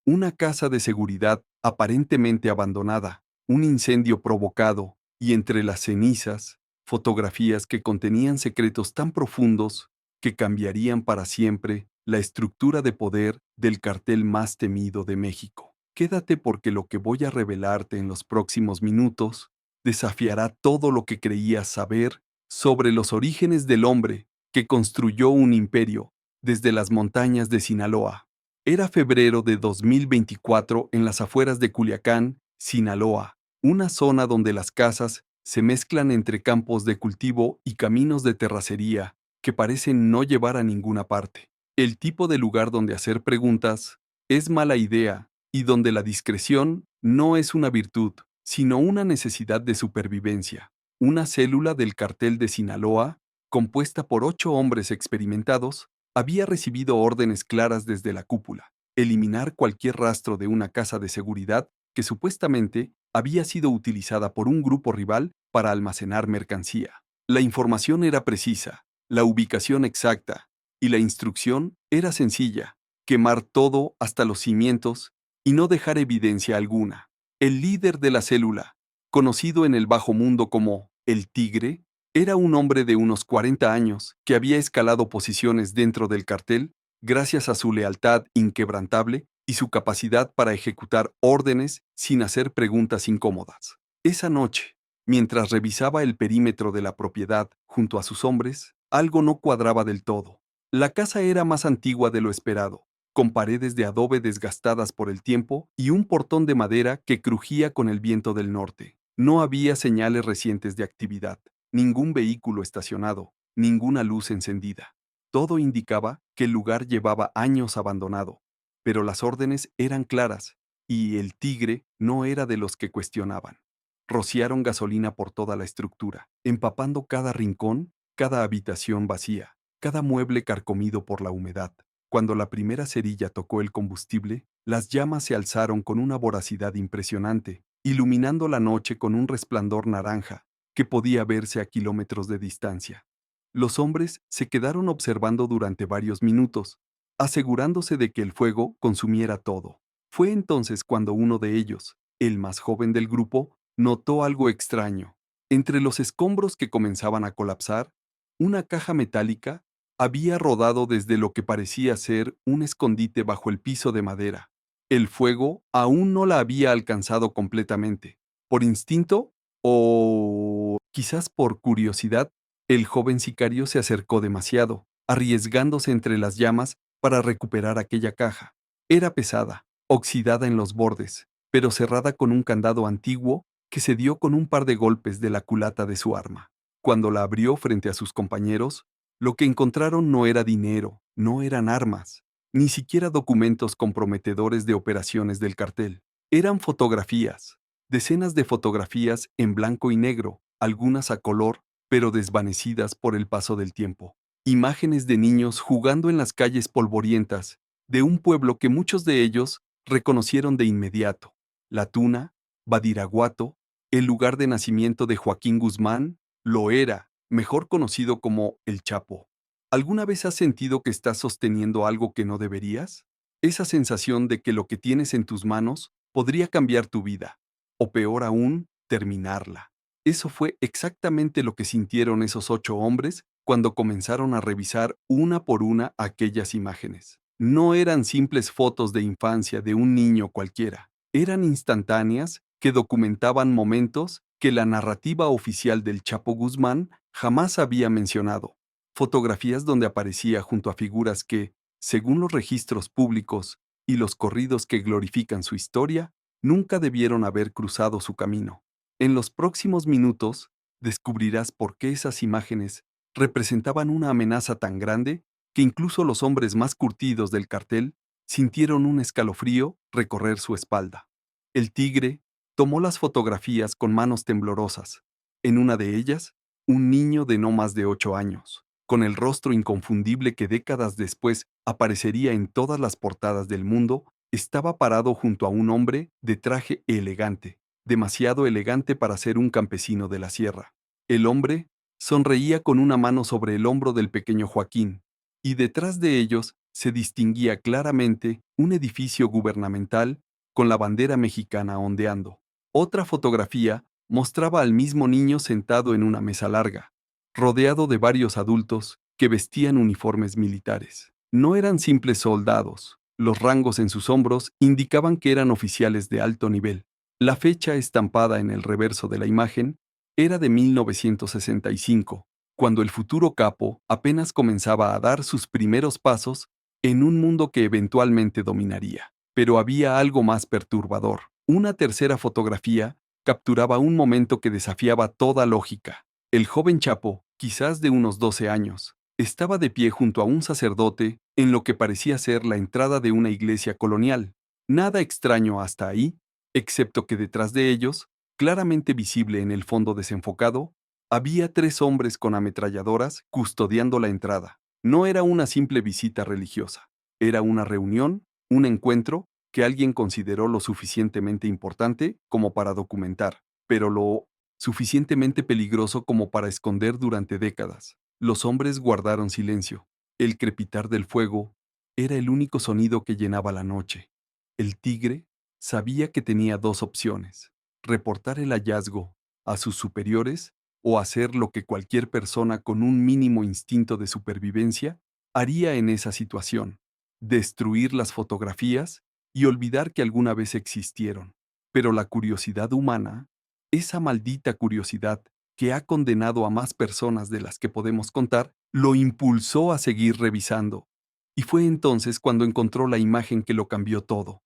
una casa de seguridad aparentemente abandonada, un incendio provocado, y entre las cenizas, fotografías que contenían secretos tan profundos que cambiarían para siempre la estructura de poder del cartel más temido de México. Quédate porque lo que voy a revelarte en los próximos minutos desafiará todo lo que creías saber sobre los orígenes del hombre que construyó un imperio desde las montañas de Sinaloa. Era febrero de 2024 en las afueras de Culiacán, Sinaloa, una zona donde las casas se mezclan entre campos de cultivo y caminos de terracería que parecen no llevar a ninguna parte. El tipo de lugar donde hacer preguntas es mala idea y donde la discreción no es una virtud, sino una necesidad de supervivencia. Una célula del cartel de Sinaloa, compuesta por 8 hombres experimentados, había recibido órdenes claras desde la cúpula: eliminar cualquier rastro de una casa de seguridad que supuestamente había sido utilizada por un grupo rival para almacenar mercancía. La información era precisa, la ubicación exacta, y la instrucción era sencilla: quemar todo hasta los cimientos y no dejar evidencia alguna. El líder de la célula, conocido en el bajo mundo como el Tigre, era un hombre de unos 40 años que había escalado posiciones dentro del cartel gracias a su lealtad inquebrantable y su capacidad para ejecutar órdenes sin hacer preguntas incómodas. Esa noche, mientras revisaba el perímetro de la propiedad junto a sus hombres, algo no cuadraba del todo. La casa era más antigua de lo esperado, con paredes de adobe desgastadas por el tiempo y un portón de madera que crujía con el viento del norte. No había señales recientes de actividad, ningún vehículo estacionado, ninguna luz encendida. Todo indicaba que el lugar llevaba años abandonado, pero las órdenes eran claras, y el Tigre no era de los que cuestionaban. Rociaron gasolina por toda la estructura, empapando cada rincón, cada habitación vacía, cada mueble carcomido por la humedad. Cuando la primera cerilla tocó el combustible, las llamas se alzaron con una voracidad impresionante, iluminando la noche con un resplandor naranja que podía verse a kilómetros de distancia. Los hombres se quedaron observando durante varios minutos, asegurándose de que el fuego consumiera todo. Fue entonces cuando uno de ellos, el más joven del grupo, notó algo extraño. Entre los escombros que comenzaban a colapsar, una caja metálica había rodado desde lo que parecía ser un escondite bajo el piso de madera. El fuego aún no la había alcanzado completamente. Por instinto, o quizás por curiosidad, el joven sicario se acercó demasiado, arriesgándose entre las llamas para recuperar aquella caja. Era pesada, oxidada en los bordes, pero cerrada con un candado antiguo que se dio con un par de golpes de la culata de su arma. Cuando la abrió frente a sus compañeros, lo que encontraron no era dinero, no eran armas, ni siquiera documentos comprometedores de operaciones del cartel. Eran fotografías, decenas de fotografías en blanco y negro, algunas a color, pero desvanecidas por el paso del tiempo. Imágenes de niños jugando en las calles polvorientas, de un pueblo que muchos de ellos reconocieron de inmediato: La Tuna, Badiraguato, el lugar de nacimiento de Joaquín Guzmán, lo era, mejor conocido como El Chapo. ¿Alguna vez has sentido que estás sosteniendo algo que no deberías? Esa sensación de que lo que tienes en tus manos podría cambiar tu vida, o peor aún, terminarla. Eso fue exactamente lo que sintieron esos 8 hombres cuando comenzaron a revisar una por una aquellas imágenes. No eran simples fotos de infancia de un niño cualquiera, eran instantáneas que documentaban momentos que la narrativa oficial del Chapo Guzmán jamás había mencionado. Fotografías donde aparecía junto a figuras que, según los registros públicos y los corridos que glorifican su historia, nunca debieron haber cruzado su camino. En los próximos minutos, descubrirás por qué esas imágenes representaban una amenaza tan grande que incluso los hombres más curtidos del cartel sintieron un escalofrío recorrer su espalda. El Tigre tomó las fotografías con manos temblorosas. En una de ellas, un niño de no más de 8 años, con el rostro inconfundible que décadas después aparecería en todas las portadas del mundo, estaba parado junto a un hombre de traje elegante, demasiado elegante para ser un campesino de la sierra. El hombre sonreía con una mano sobre el hombro del pequeño Joaquín, y detrás de ellos se distinguía claramente un edificio gubernamental con la bandera mexicana ondeando. Otra fotografía mostraba al mismo niño sentado en una mesa larga, rodeado de varios adultos que vestían uniformes militares. No eran simples soldados, los rangos en sus hombros indicaban que eran oficiales de alto nivel. La fecha estampada en el reverso de la imagen era de 1965, cuando el futuro capo apenas comenzaba a dar sus primeros pasos en un mundo que eventualmente dominaría. Pero había algo más perturbador. Una tercera fotografía capturaba un momento que desafiaba toda lógica. El joven Chapo, quizás de unos 12 años, estaba de pie junto a un sacerdote en lo que parecía ser la entrada de una iglesia colonial. Nada extraño hasta ahí, excepto que detrás de ellos, claramente visible en el fondo desenfocado, había 3 hombres con ametralladoras custodiando la entrada. No era una simple visita religiosa, era una reunión, un encuentro que alguien consideró lo suficientemente importante como para documentar, pero lo suficientemente peligroso como para esconder durante décadas. Los hombres guardaron silencio. El crepitar del fuego era el único sonido que llenaba la noche. El tigre sabía que tenía 2 opciones: reportar el hallazgo a sus superiores o hacer lo que cualquier persona con un mínimo instinto de supervivencia haría en esa situación: destruir las fotografías y olvidar que alguna vez existieron. Pero la curiosidad humana, esa maldita curiosidad que ha condenado a más personas de las que podemos contar, lo impulsó a seguir revisando. Y fue entonces cuando encontró la imagen que lo cambió todo.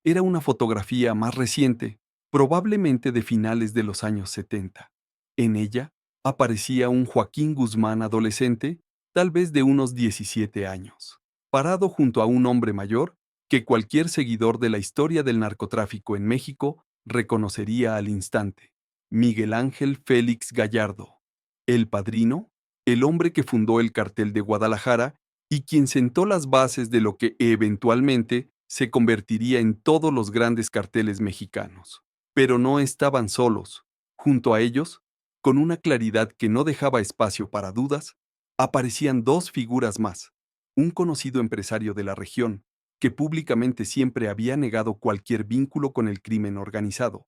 Era una fotografía más reciente, probablemente de finales de los años 70. En ella aparecía un Joaquín Guzmán adolescente, tal vez de unos 17 años, parado junto a un hombre mayor que cualquier seguidor de la historia del narcotráfico en México reconocería al instante: Miguel Ángel Félix Gallardo, el padrino, el hombre que fundó el cartel de Guadalajara y quien sentó las bases de lo que eventualmente se convertiría en todos los grandes carteles mexicanos. Pero no estaban solos. Junto a ellos, con una claridad que no dejaba espacio para dudas, aparecían 2 figuras más: un conocido empresario de la región, que públicamente siempre había negado cualquier vínculo con el crimen organizado,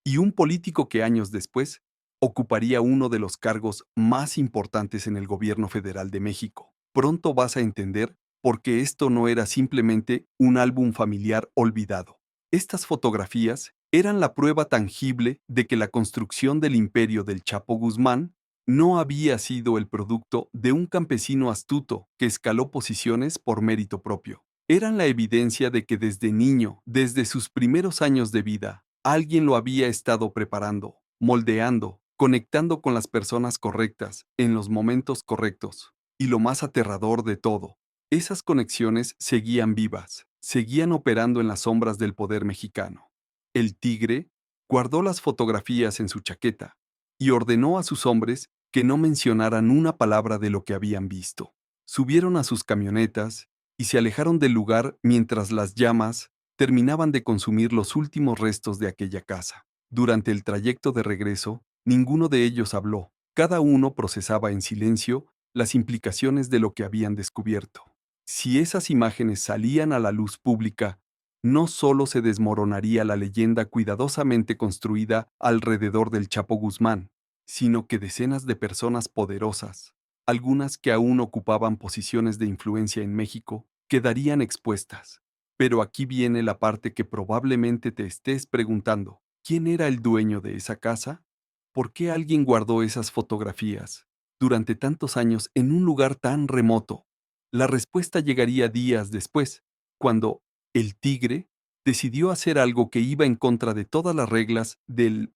y un político que años después ocuparía uno de los cargos más importantes en el gobierno federal de México. Pronto vas a entender por qué esto no era simplemente un álbum familiar olvidado. Estas fotografías eran la prueba tangible de que la construcción del imperio del Chapo Guzmán no había sido el producto de un campesino astuto que escaló posiciones por mérito propio. Eran la evidencia de que desde niño, desde sus primeros años de vida, alguien lo había estado preparando, moldeando, conectando con las personas correctas, en los momentos correctos. Y lo más aterrador de todo, esas conexiones seguían vivas, seguían operando en las sombras del poder mexicano. El tigre guardó las fotografías en su chaqueta y ordenó a sus hombres que no mencionaran una palabra de lo que habían visto. Subieron a sus camionetas y se alejaron del lugar mientras las llamas terminaban de consumir los últimos restos de aquella casa. Durante el trayecto de regreso, ninguno de ellos habló. Cada uno procesaba en silencio las implicaciones de lo que habían descubierto. Si esas imágenes salían a la luz pública, no solo se desmoronaría la leyenda cuidadosamente construida alrededor del Chapo Guzmán, sino que decenas de personas poderosas, algunas que aún ocupaban posiciones de influencia en México, quedarían expuestas. Pero aquí viene la parte que probablemente te estés preguntando: ¿quién era el dueño de esa casa? ¿Por qué alguien guardó esas fotografías durante tantos años en un lugar tan remoto? La respuesta llegaría días después, cuando el tigre decidió hacer algo que iba en contra de todas las reglas del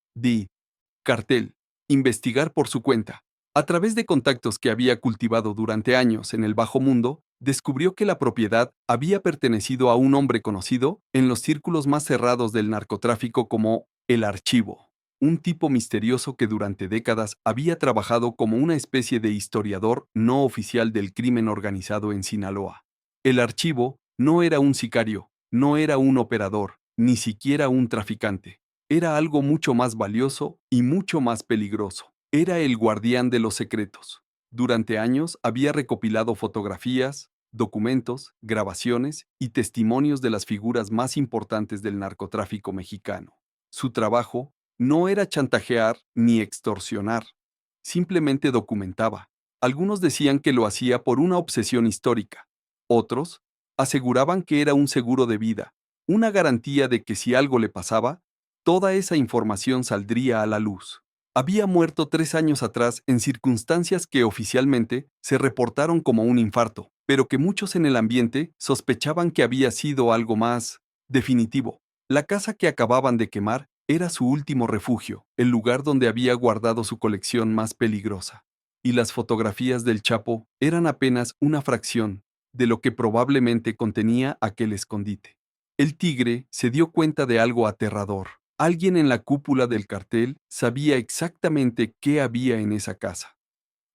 cartel: investigar por su cuenta. A través de contactos que había cultivado durante años en el bajo mundo, descubrió que la propiedad había pertenecido a un hombre conocido en los círculos más cerrados del narcotráfico como el Archivo, un tipo misterioso que durante décadas había trabajado como una especie de historiador no oficial del crimen organizado en Sinaloa. El Archivo no era un sicario, no era un operador, ni siquiera un traficante. Era algo mucho más valioso y mucho más peligroso. Era el guardián de los secretos. Durante años había recopilado fotografías, documentos, grabaciones y testimonios de las figuras más importantes del narcotráfico mexicano. Su trabajo no era chantajear ni extorsionar, simplemente documentaba. Algunos decían que lo hacía por una obsesión histórica. Otros aseguraban que era un seguro de vida, una garantía de que si algo le pasaba, toda esa información saldría a la luz. Había muerto 3 años atrás en circunstancias que oficialmente se reportaron como un infarto, pero que muchos en el ambiente sospechaban que había sido algo más definitivo. La casa que acababan de quemar era su último refugio, el lugar donde había guardado su colección más peligrosa. Y las fotografías del Chapo eran apenas una fracción de lo que probablemente contenía aquel escondite. El tigre se dio cuenta de algo aterrador. Alguien en la cúpula del cartel sabía exactamente qué había en esa casa.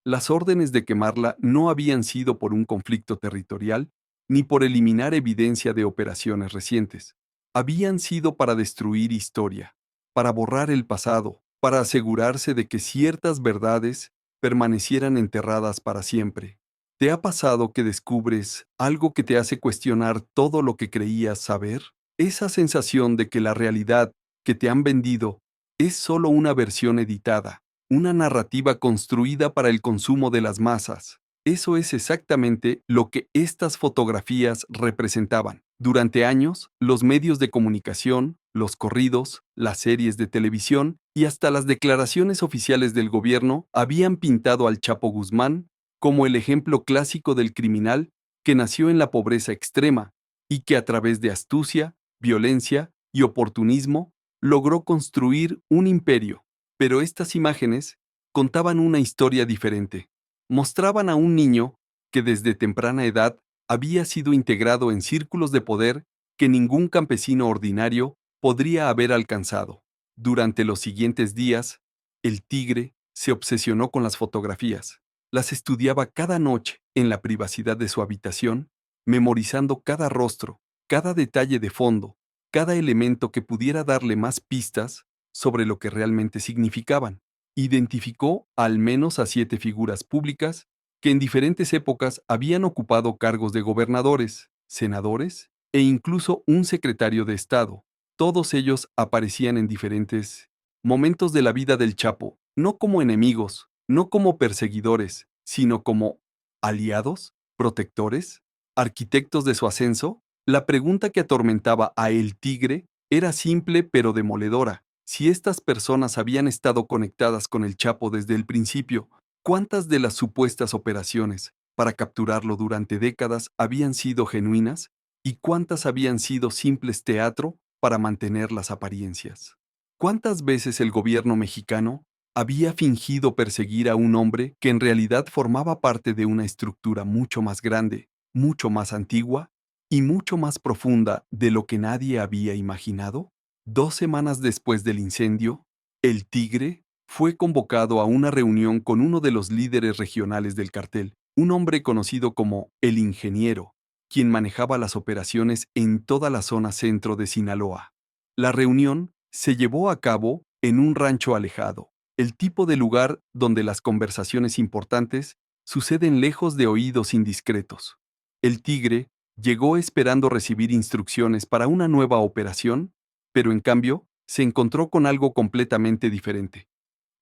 Las órdenes de quemarla no habían sido por un conflicto territorial, ni por eliminar evidencia de operaciones recientes. Habían sido para destruir historia, para borrar el pasado, para asegurarse de que ciertas verdades permanecieran enterradas para siempre. ¿Te ha pasado que descubres algo que te hace cuestionar todo lo que creías saber? Esa sensación de que la realidad que te han vendido es solo una versión editada, una narrativa construida para el consumo de las masas. Eso es exactamente lo que estas fotografías representaban. Durante años, los medios de comunicación, los corridos, las series de televisión y hasta las declaraciones oficiales del gobierno habían pintado al Chapo Guzmán como el ejemplo clásico del criminal que nació en la pobreza extrema y que a través de astucia, violencia y oportunismo logró construir un imperio. Pero estas imágenes contaban una historia diferente. Mostraban a un niño que desde temprana edad había sido integrado en círculos de poder que ningún campesino ordinario podría haber alcanzado. Durante los siguientes días, el tigre se obsesionó con las fotografías. Las estudiaba cada noche en la privacidad de su habitación, memorizando cada rostro, cada detalle de fondo, cada elemento que pudiera darle más pistas sobre lo que realmente significaban. Identificó al menos a 7 figuras públicas que en diferentes épocas habían ocupado cargos de gobernadores, senadores e incluso un secretario de Estado. Todos ellos aparecían en diferentes momentos de la vida del Chapo, no como enemigos, no como perseguidores, sino como aliados, protectores, arquitectos de su ascenso. La pregunta que atormentaba a El Tigre era simple pero demoledora. Si estas personas habían estado conectadas con el Chapo desde el principio, ¿cuántas de las supuestas operaciones para capturarlo durante décadas habían sido genuinas y cuántas habían sido simples teatro para mantener las apariencias? ¿Cuántas veces el gobierno mexicano había fingido perseguir a un hombre que en realidad formaba parte de una estructura mucho más grande, mucho más antigua y mucho más profunda de lo que nadie había imaginado? 2 semanas después del incendio, el Tigre fue convocado a una reunión con uno de los líderes regionales del cartel, un hombre conocido como el Ingeniero, quien manejaba las operaciones en toda la zona centro de Sinaloa. La reunión se llevó a cabo en un rancho alejado, el tipo de lugar donde las conversaciones importantes suceden lejos de oídos indiscretos. El Tigre llegó esperando recibir instrucciones para una nueva operación, pero en cambio se encontró con algo completamente diferente.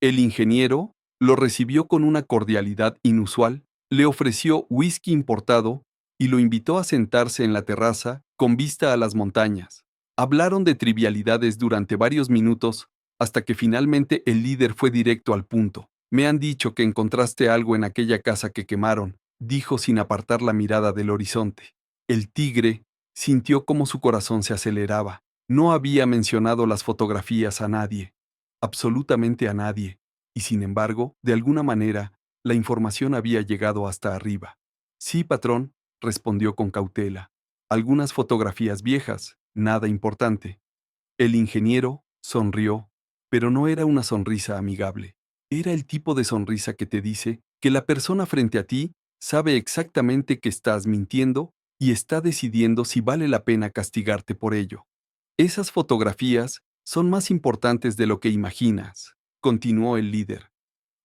El ingeniero lo recibió con una cordialidad inusual, le ofreció whisky importado y lo invitó a sentarse en la terraza con vista a las montañas. Hablaron de trivialidades durante varios minutos hasta que finalmente el líder fue directo al punto. Me han dicho que encontraste algo en aquella casa que quemaron, dijo sin apartar la mirada del horizonte. El tigre sintió como su corazón se aceleraba. No había mencionado las fotografías a nadie, absolutamente a nadie, y sin embargo, de alguna manera, la información había llegado hasta arriba. Sí, patrón, respondió con cautela. Algunas fotografías viejas, nada importante. El ingeniero sonrió, pero no era una sonrisa amigable. Era el tipo de sonrisa que te dice que la persona frente a ti sabe exactamente que estás mintiendo y está decidiendo si vale la pena castigarte por ello. Esas fotografías son más importantes de lo que imaginas, continuó el líder.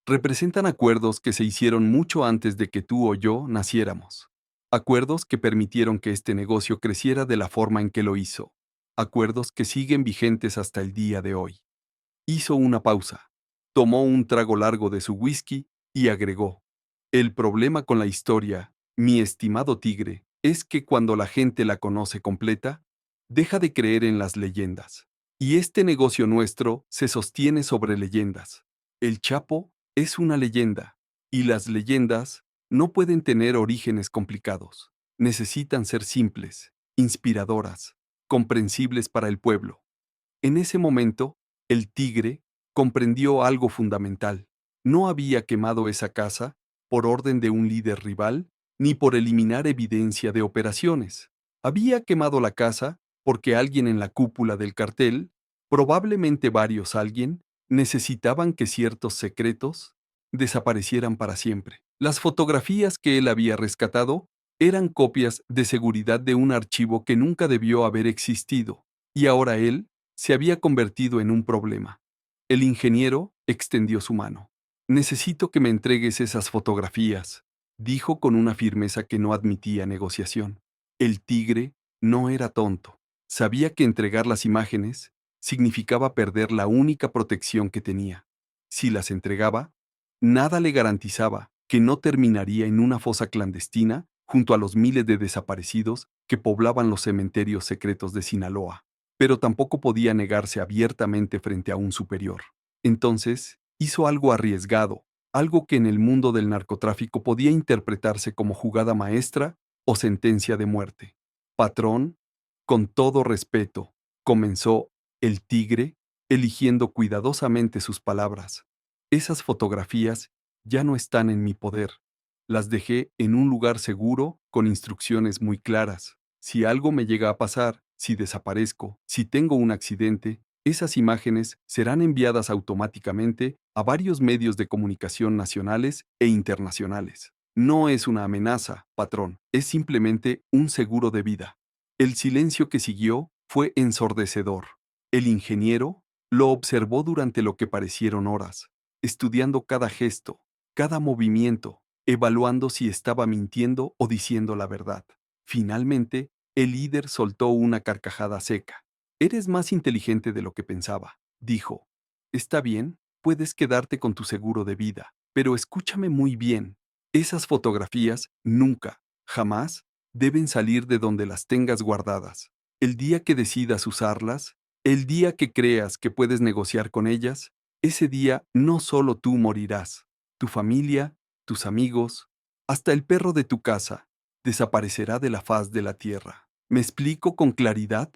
Representan acuerdos que se hicieron mucho antes de que tú o yo naciéramos. Acuerdos que permitieron que este negocio creciera de la forma en que lo hizo. Acuerdos que siguen vigentes hasta el día de hoy. Hizo una pausa, tomó un trago largo de su whisky y agregó: el problema con la historia, mi estimado tigre, es que cuando la gente la conoce completa, deja de creer en las leyendas. Y este negocio nuestro se sostiene sobre leyendas. El Chapo es una leyenda, y las leyendas no pueden tener orígenes complicados. Necesitan ser simples, inspiradoras, comprensibles para el pueblo. En ese momento, el tigre comprendió algo fundamental. No había quemado esa casa por orden de un líder rival, ni por eliminar evidencia de operaciones. Había quemado la casa porque alguien en la cúpula del cartel, probablemente varios alguien, necesitaban que ciertos secretos desaparecieran para siempre. Las fotografías que él había rescatado eran copias de seguridad de un archivo que nunca debió haber existido, y ahora él se había convertido en un problema. El ingeniero extendió su mano. Necesito que me entregues esas fotografías, dijo con una firmeza que no admitía negociación. El tigre no era tonto. Sabía que entregar las imágenes significaba perder la única protección que tenía. Si las entregaba, nada le garantizaba que no terminaría en una fosa clandestina junto a los miles de desaparecidos que poblaban los cementerios secretos de Sinaloa, pero tampoco podía negarse abiertamente frente a un superior. Entonces, hizo algo arriesgado, algo que en el mundo del narcotráfico podía interpretarse como jugada maestra o sentencia de muerte. Patrón, con todo respeto, comenzó el tigre, eligiendo cuidadosamente sus palabras. Esas fotografías ya no están en mi poder. Las dejé en un lugar seguro con instrucciones muy claras. Si algo me llega a pasar, si desaparezco, si tengo un accidente, esas imágenes serán enviadas automáticamente a varios medios de comunicación nacionales e internacionales. No es una amenaza, patrón, es simplemente un seguro de vida. El silencio que siguió fue ensordecedor. El ingeniero lo observó durante lo que parecieron horas, estudiando cada gesto, cada movimiento, evaluando si estaba mintiendo o diciendo la verdad. Finalmente, el líder soltó una carcajada seca. Eres más inteligente de lo que pensaba, dijo. Está bien, puedes quedarte con tu seguro de vida, pero escúchame muy bien. Esas fotografías nunca, jamás, deben salir de donde las tengas guardadas. El día que decidas usarlas, el día que creas que puedes negociar con ellas, ese día no solo tú morirás, tu familia, tus amigos, hasta el perro de tu casa desaparecerá de la faz de la tierra. ¿Me explico con claridad?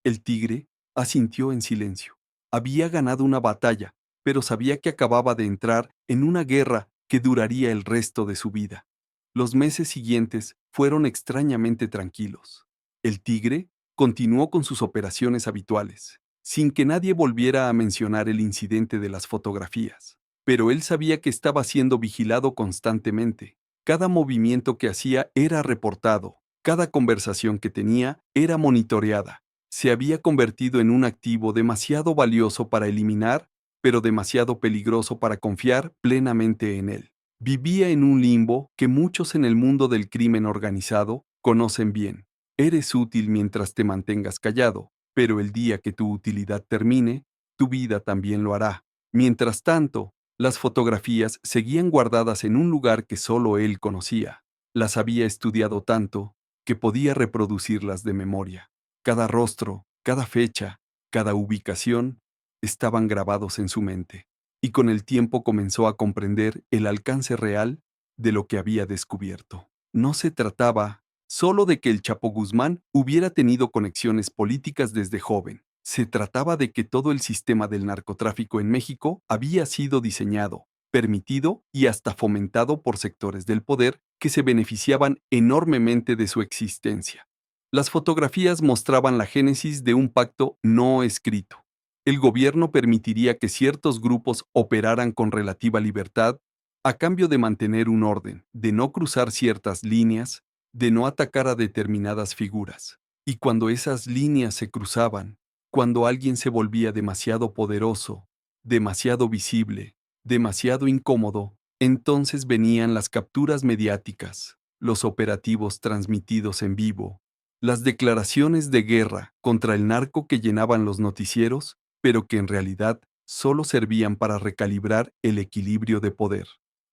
El tigre asintió en silencio. Había ganado una batalla, pero sabía que acababa de entrar en una guerra que duraría el resto de su vida. Los meses siguientes fueron extrañamente tranquilos. El tigre continuó con sus operaciones habituales, sin que nadie volviera a mencionar el incidente de las fotografías. Pero él sabía que estaba siendo vigilado constantemente. Cada movimiento que hacía era reportado, cada conversación que tenía era monitoreada. Se había convertido en un activo demasiado valioso para eliminar, pero demasiado peligroso para confiar plenamente en él. Vivía en un limbo que muchos en el mundo del crimen organizado conocen bien. Eres útil mientras te mantengas callado, pero el día que tu utilidad termine, tu vida también lo hará. Mientras tanto, las fotografías seguían guardadas en un lugar que solo él conocía. Las había estudiado tanto que podía reproducirlas de memoria. Cada rostro, cada fecha, cada ubicación estaban grabados en su mente, y con el tiempo comenzó a comprender el alcance real de lo que había descubierto. No se trataba solo de que el Chapo Guzmán hubiera tenido conexiones políticas desde joven. Se trataba de que todo el sistema del narcotráfico en México había sido diseñado, permitido y hasta fomentado por sectores del poder que se beneficiaban enormemente de su existencia. Las fotografías mostraban la génesis de un pacto no escrito. El gobierno permitiría que ciertos grupos operaran con relativa libertad a cambio de mantener un orden, de no cruzar ciertas líneas, de no atacar a determinadas figuras. Y cuando esas líneas se cruzaban, cuando alguien se volvía demasiado poderoso, demasiado visible, demasiado incómodo, entonces venían las capturas mediáticas. los operativos transmitidos en vivo, las declaraciones de guerra contra el narco que llenaban los noticieros, pero que en realidad solo servían para recalibrar el equilibrio de poder.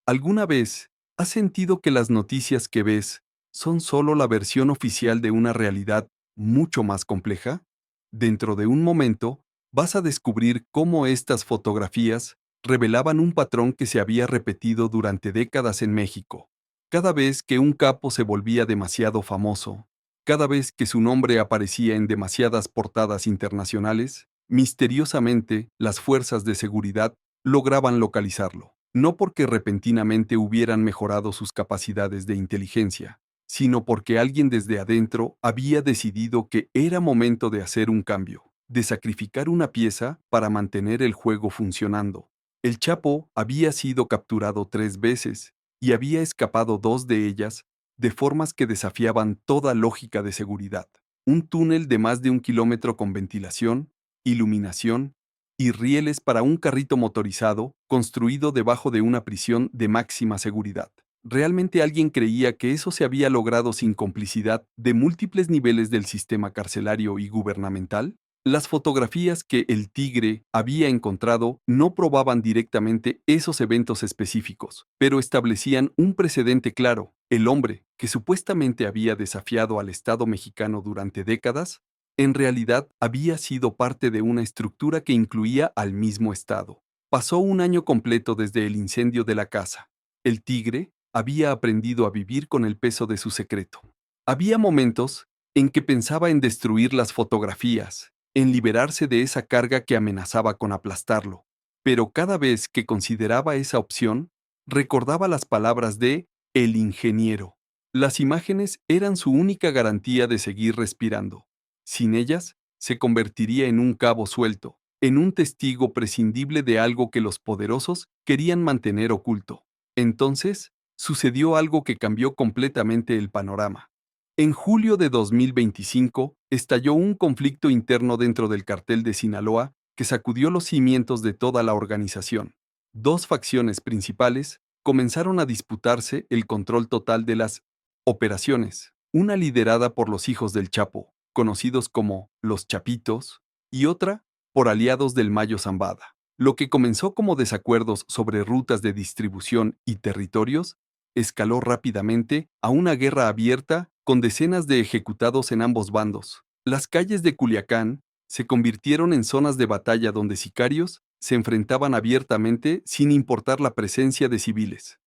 ¿Alguna vez has sentido que las noticias que ves son solo la versión oficial de una realidad mucho más compleja? Dentro de un momento, vas a descubrir cómo estas fotografías revelaban un patrón que se había repetido durante décadas en México. Cada vez que un capo se volvía demasiado famoso, cada vez que su nombre aparecía en demasiadas portadas internacionales, misteriosamente las fuerzas de seguridad lograban localizarlo, no porque repentinamente hubieran mejorado sus capacidades de inteligencia, sino porque alguien desde adentro había decidido que era momento de hacer un cambio, de sacrificar una pieza para mantener el juego funcionando. El Chapo había sido capturado 3 veces y había escapado 2 de ellas de formas que desafiaban toda lógica de seguridad. Un túnel de más de 1 kilómetro con ventilación, iluminación y rieles para un carrito motorizado construido debajo de una prisión de máxima seguridad. ¿Realmente alguien creía que eso se había logrado sin complicidad de múltiples niveles del sistema carcelario y gubernamental? Las fotografías que el Tigre había encontrado no probaban directamente esos eventos específicos, pero establecían un precedente claro. El hombre, que supuestamente había desafiado al Estado mexicano durante décadas, en realidad había sido parte de una estructura que incluía al mismo Estado. Pasó un año completo desde el incendio de la casa. El Tigre había aprendido a vivir con el peso de su secreto. Había momentos en que pensaba en destruir las fotografías, en liberarse de esa carga que amenazaba con aplastarlo, pero cada vez que consideraba esa opción, recordaba las palabras de el ingeniero. Las imágenes eran su única garantía de seguir respirando. Sin ellas, se convertiría en un cabo suelto, en un testigo prescindible de algo que los poderosos querían mantener oculto. Entonces, sucedió algo que cambió completamente el panorama. En julio de 2025, estalló un conflicto interno dentro del cartel de Sinaloa que sacudió los cimientos de toda la organización. Dos facciones principales comenzaron a disputarse el control total de las operaciones, una liderada por los hijos del Chapo, conocidos como los Chapitos, y otra por aliados del Mayo Zambada. Lo que comenzó como desacuerdos sobre rutas de distribución y territorios, escaló rápidamente a una guerra abierta con decenas de ejecutados en ambos bandos. Las calles de Culiacán se convirtieron en zonas de batalla donde sicarios se enfrentaban abiertamente sin importar la presencia de civiles.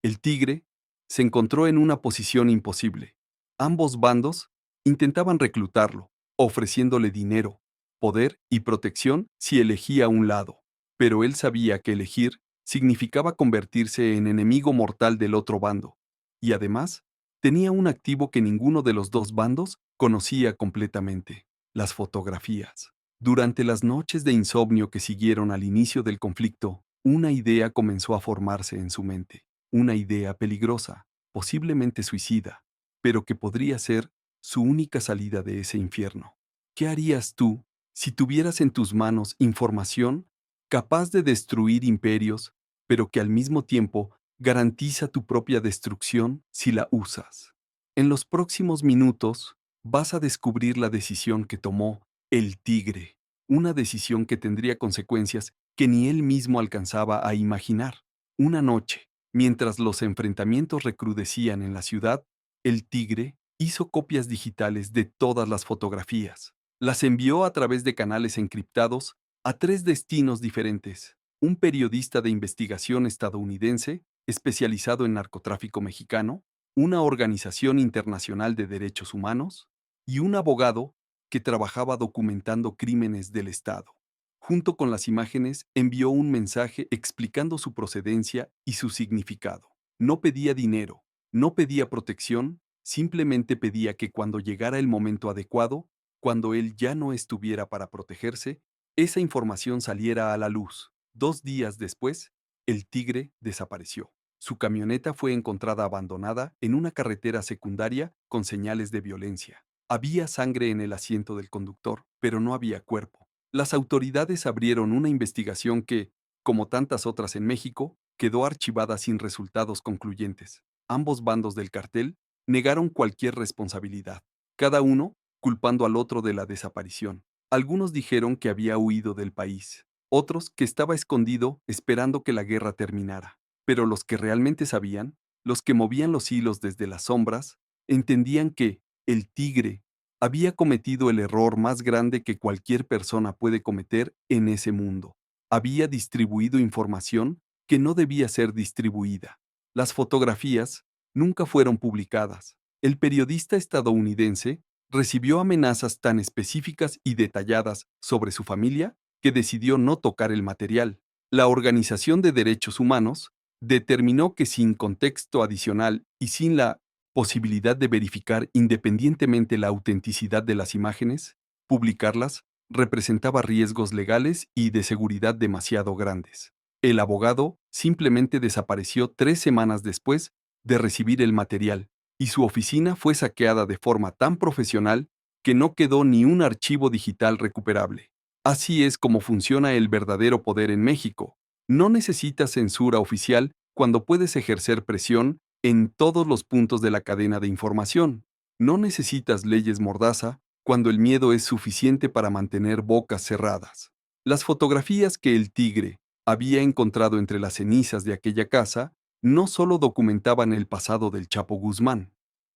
El Tigre se encontró en una posición imposible. Ambos bandos intentaban reclutarlo, ofreciéndole dinero, poder y protección si elegía un lado, pero él sabía que elegir significaba convertirse en enemigo mortal del otro bando, y además tenía un activo que ninguno de los dos bandos conocía completamente: las fotografías. Durante las noches de insomnio que siguieron al inicio del conflicto, una idea comenzó a formarse en su mente, una idea peligrosa, posiblemente suicida, pero que podría ser su única salida de ese infierno. ¿Qué harías tú si tuvieras en tus manos información capaz de destruir imperios, pero que al mismo tiempo garantiza tu propia destrucción si la usas? En los próximos minutos vas a descubrir la decisión que tomó el Tigre, una decisión que tendría consecuencias que ni él mismo alcanzaba a imaginar. Una noche, mientras los enfrentamientos recrudecían en la ciudad, el Tigre hizo copias digitales de todas las fotografías. Las envió a través de canales encriptados a 3 destinos diferentes: un periodista de investigación estadounidense especializado en narcotráfico mexicano, una organización internacional de derechos humanos y un abogado que trabajaba documentando crímenes del Estado. Junto con las imágenes, envió un mensaje explicando su procedencia y su significado. No pedía dinero, no pedía protección, simplemente pedía que cuando llegara el momento adecuado, cuando él ya no estuviera para protegerse, esa información saliera a la luz. 2 días después, el Tigre desapareció. Su camioneta fue encontrada abandonada en una carretera secundaria con señales de violencia. Había sangre en el asiento del conductor, pero no había cuerpo. Las autoridades abrieron una investigación que, como tantas otras en México, quedó archivada sin resultados concluyentes. Ambos bandos del cartel negaron cualquier responsabilidad, cada uno culpando al otro de la desaparición. Algunos dijeron que había huido del país, otros que estaba escondido esperando que la guerra terminara. Pero los que realmente sabían, los que movían los hilos desde las sombras, entendían que el tigre había cometido el error más grande que cualquier persona puede cometer en ese mundo. Había distribuido información que no debía ser distribuida. Las fotografías nunca fueron publicadas. El periodista estadounidense recibió amenazas tan específicas y detalladas sobre su familia que decidió no tocar el material. La Organización de Derechos Humanos determinó que sin contexto adicional y sin la posibilidad de verificar independientemente la autenticidad de las imágenes, publicarlas representaba riesgos legales y de seguridad demasiado grandes. El abogado simplemente desapareció 3 semanas después de recibir el material, y su oficina fue saqueada de forma tan profesional que no quedó ni un archivo digital recuperable. Así es como funciona el verdadero poder en México. No necesitas censura oficial cuando puedes ejercer presión en todos los puntos de la cadena de información. No necesitas leyes mordaza cuando el miedo es suficiente para mantener bocas cerradas. Las fotografías que el tigre había encontrado entre las cenizas de aquella casa no solo documentaban el pasado del Chapo Guzmán,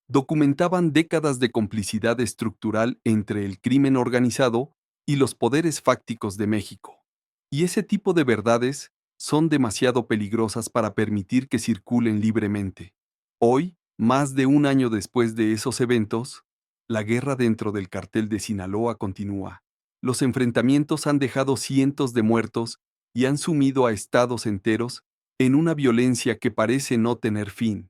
documentaban décadas de complicidad estructural entre el crimen organizado y los poderes fácticos de México. Y ese tipo de verdades son demasiado peligrosas para permitir que circulen libremente. Hoy, más de un año después de esos eventos, la guerra dentro del cartel de Sinaloa continúa. Los enfrentamientos han dejado cientos de muertos y han sumido a estados enteros en una violencia que parece no tener fin.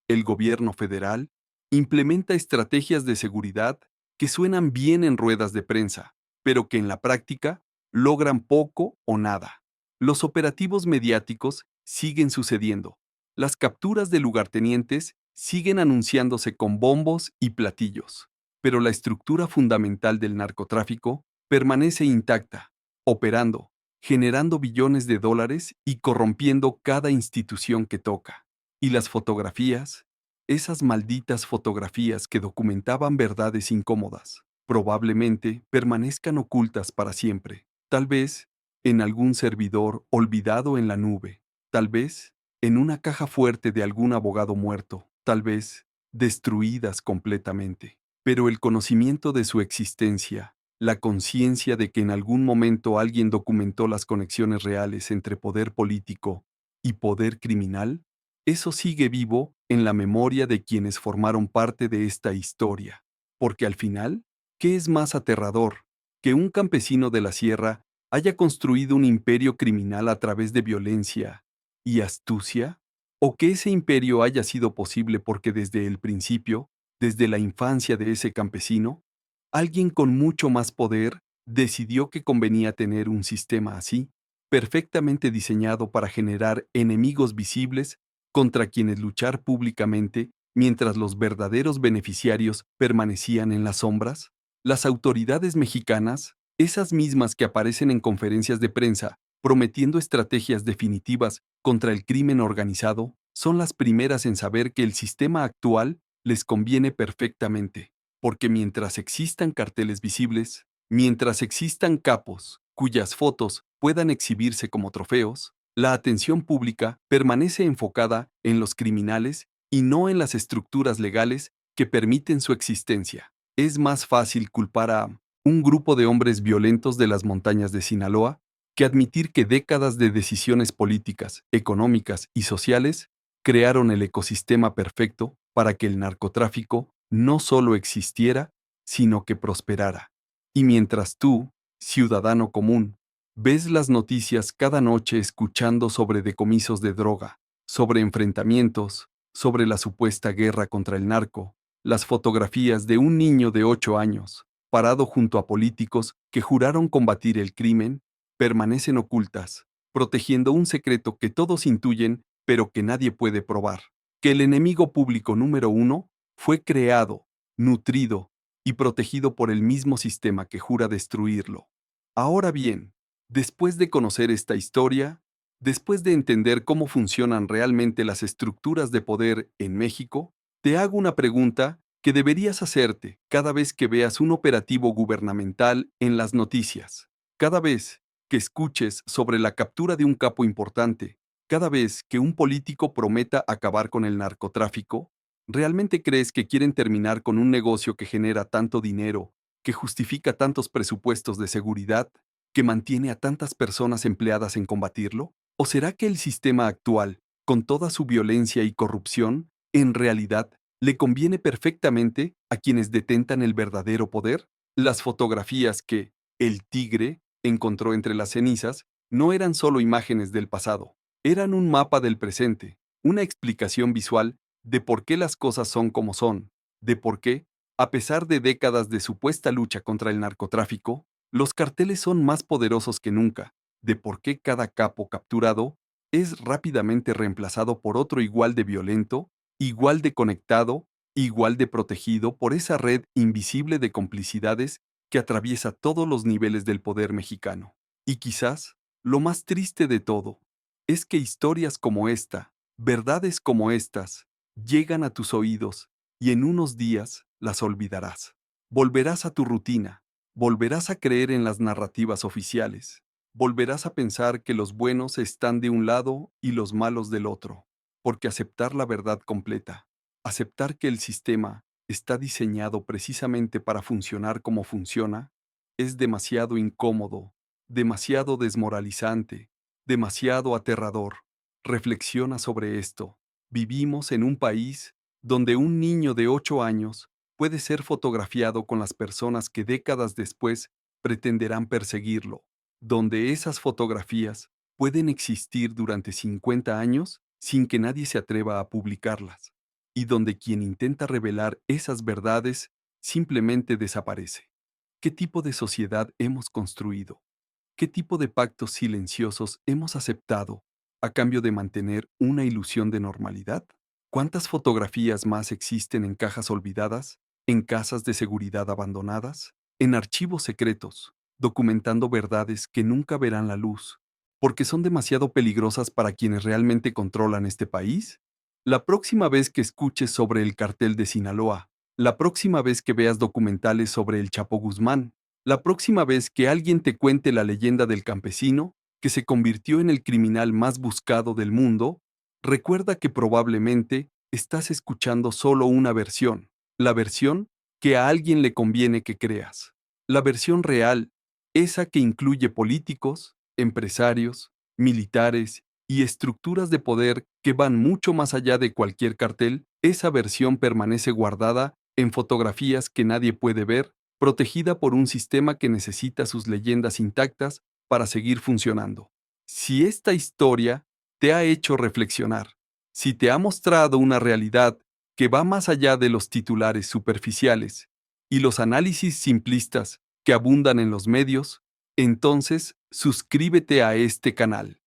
El gobierno federal implementa estrategias de seguridad que suenan bien en ruedas de prensa, pero que en la práctica logran poco o nada. Los operativos mediáticos siguen sucediendo. Las capturas de lugartenientes siguen anunciándose con bombos y platillos, pero la estructura fundamental del narcotráfico permanece intacta, operando, generando billones de dólares y corrompiendo cada institución que toca. Y las fotografías, esas malditas fotografías que documentaban verdades incómodas, probablemente permanezcan ocultas para siempre, tal vez en algún servidor olvidado en la nube, tal vez en una caja fuerte de algún abogado muerto, tal vez destruidas completamente. Pero el conocimiento de su existencia, la conciencia de que en algún momento alguien documentó las conexiones reales entre poder político y poder criminal, eso sigue vivo en la memoria de quienes formaron parte de esta historia. Porque al final, ¿qué es más aterrador? Que un campesino de la sierra haya construido un imperio criminal a través de violencia y astucia, o que ese imperio haya sido posible porque desde el principio, desde la infancia de ese campesino, alguien con mucho más poder decidió que convenía tener un sistema así, perfectamente diseñado para generar enemigos visibles contra quienes luchar públicamente mientras los verdaderos beneficiarios permanecían en las sombras? Las autoridades mexicanas, esas mismas que aparecen en conferencias de prensa prometiendo estrategias definitivas contra el crimen organizado, son las primeras en saber que el sistema actual les conviene perfectamente, porque mientras existan carteles visibles, mientras existan capos cuyas fotos puedan exhibirse como trofeos, la atención pública permanece enfocada en los criminales y no en las estructuras legales que permiten su existencia. Es más fácil culpar a un grupo de hombres violentos de las montañas de Sinaloa que admitir que décadas de decisiones políticas, económicas y sociales crearon el ecosistema perfecto para que el narcotráfico no solo existiera, sino que prosperara. Y mientras tú, ciudadano común, ves las noticias cada noche escuchando sobre decomisos de droga, sobre enfrentamientos, sobre la supuesta guerra contra el narco, las fotografías de un niño de 8 años, parado junto a políticos que juraron combatir el crimen, permanecen ocultas, protegiendo un secreto que todos intuyen, pero que nadie puede probar, que el enemigo público número uno fue creado, nutrido y protegido por el mismo sistema que jura destruirlo. Ahora bien, después de conocer esta historia, después de entender cómo funcionan realmente las estructuras de poder en México, Te hago una pregunta que deberías hacerte cada vez que veas un operativo gubernamental en las noticias, cada vez que escuches sobre la captura de un capo importante, cada vez que un político prometa acabar con el narcotráfico. ¿Realmente crees que quieren terminar con un negocio que genera tanto dinero, que justifica tantos presupuestos de seguridad, que mantiene a tantas personas empleadas en combatirlo? ¿O será que el sistema actual, con toda su violencia y corrupción, en realidad le conviene perfectamente a quienes detentan el verdadero poder? Las fotografías que el tigre encontró entre las cenizas no eran solo imágenes del pasado, eran un mapa del presente, una explicación visual de por qué las cosas son como son, de por qué, a pesar de décadas de supuesta lucha contra el narcotráfico, los carteles son más poderosos que nunca, de por qué cada capo capturado es rápidamente reemplazado por otro igual de violento, igual de conectado, igual de protegido por esa red invisible de complicidades que atraviesa todos los niveles del poder mexicano. Y quizás, lo más triste de todo, es que historias como esta, verdades como estas, llegan a tus oídos y en unos días las olvidarás. Volverás a tu rutina, volverás a creer en las narrativas oficiales, volverás a pensar que los buenos están de un lado y los malos del otro, porque aceptar la verdad completa, aceptar que el sistema está diseñado precisamente para funcionar como funciona, es demasiado incómodo, demasiado desmoralizante, demasiado aterrador. Reflexiona sobre esto. Vivimos en un país donde un niño de 8 años puede ser fotografiado con las personas que décadas después pretenderán perseguirlo, donde esas fotografías pueden existir durante 50 años sin que nadie se atreva a publicarlas, y donde quien intenta revelar esas verdades simplemente desaparece. ¿Qué tipo de sociedad hemos construido? ¿Qué tipo de pactos silenciosos hemos aceptado a cambio de mantener una ilusión de normalidad? ¿Cuántas fotografías más existen en cajas olvidadas, en casas de seguridad abandonadas, en archivos secretos, documentando verdades que nunca verán la luz, porque son demasiado peligrosas para quienes realmente controlan este país? La próxima vez que escuches sobre el cartel de Sinaloa, la próxima vez que veas documentales sobre el Chapo Guzmán, la próxima vez que alguien te cuente la leyenda del campesino, que se convirtió en el criminal más buscado del mundo, recuerda que probablemente estás escuchando solo una versión, la versión que a alguien le conviene que creas. La versión real, esa que incluye políticos, empresarios, militares y estructuras de poder que van mucho más allá de cualquier cartel, esa versión permanece guardada en fotografías que nadie puede ver, protegida por un sistema que necesita sus leyendas intactas para seguir funcionando. Si esta historia te ha hecho reflexionar, si te ha mostrado una realidad que va más allá de los titulares superficiales y los análisis simplistas que abundan en los medios, entonces suscríbete a este canal,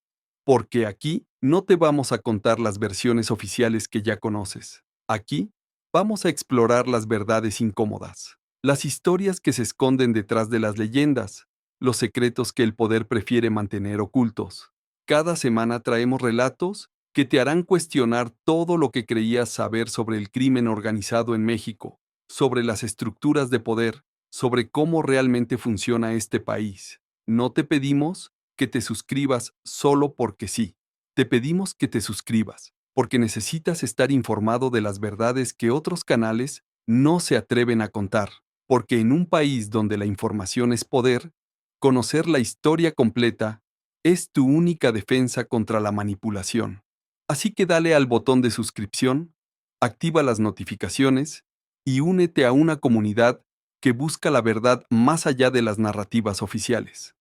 porque aquí no te vamos a contar las versiones oficiales que ya conoces. Aquí vamos a explorar las verdades incómodas, las historias que se esconden detrás de las leyendas, los secretos que el poder prefiere mantener ocultos. Cada semana traemos relatos que te harán cuestionar todo lo que creías saber sobre el crimen organizado en México, sobre las estructuras de poder, sobre cómo realmente funciona este país. No te pedimos que te suscribas solo porque sí. Te pedimos que te suscribas, porque necesitas estar informado de las verdades que otros canales no se atreven a contar. Porque en un país donde la información es poder, conocer la historia completa es tu única defensa contra la manipulación. Así que dale al botón de suscripción, activa las notificaciones y únete a una comunidad que busca la verdad más allá de las narrativas oficiales.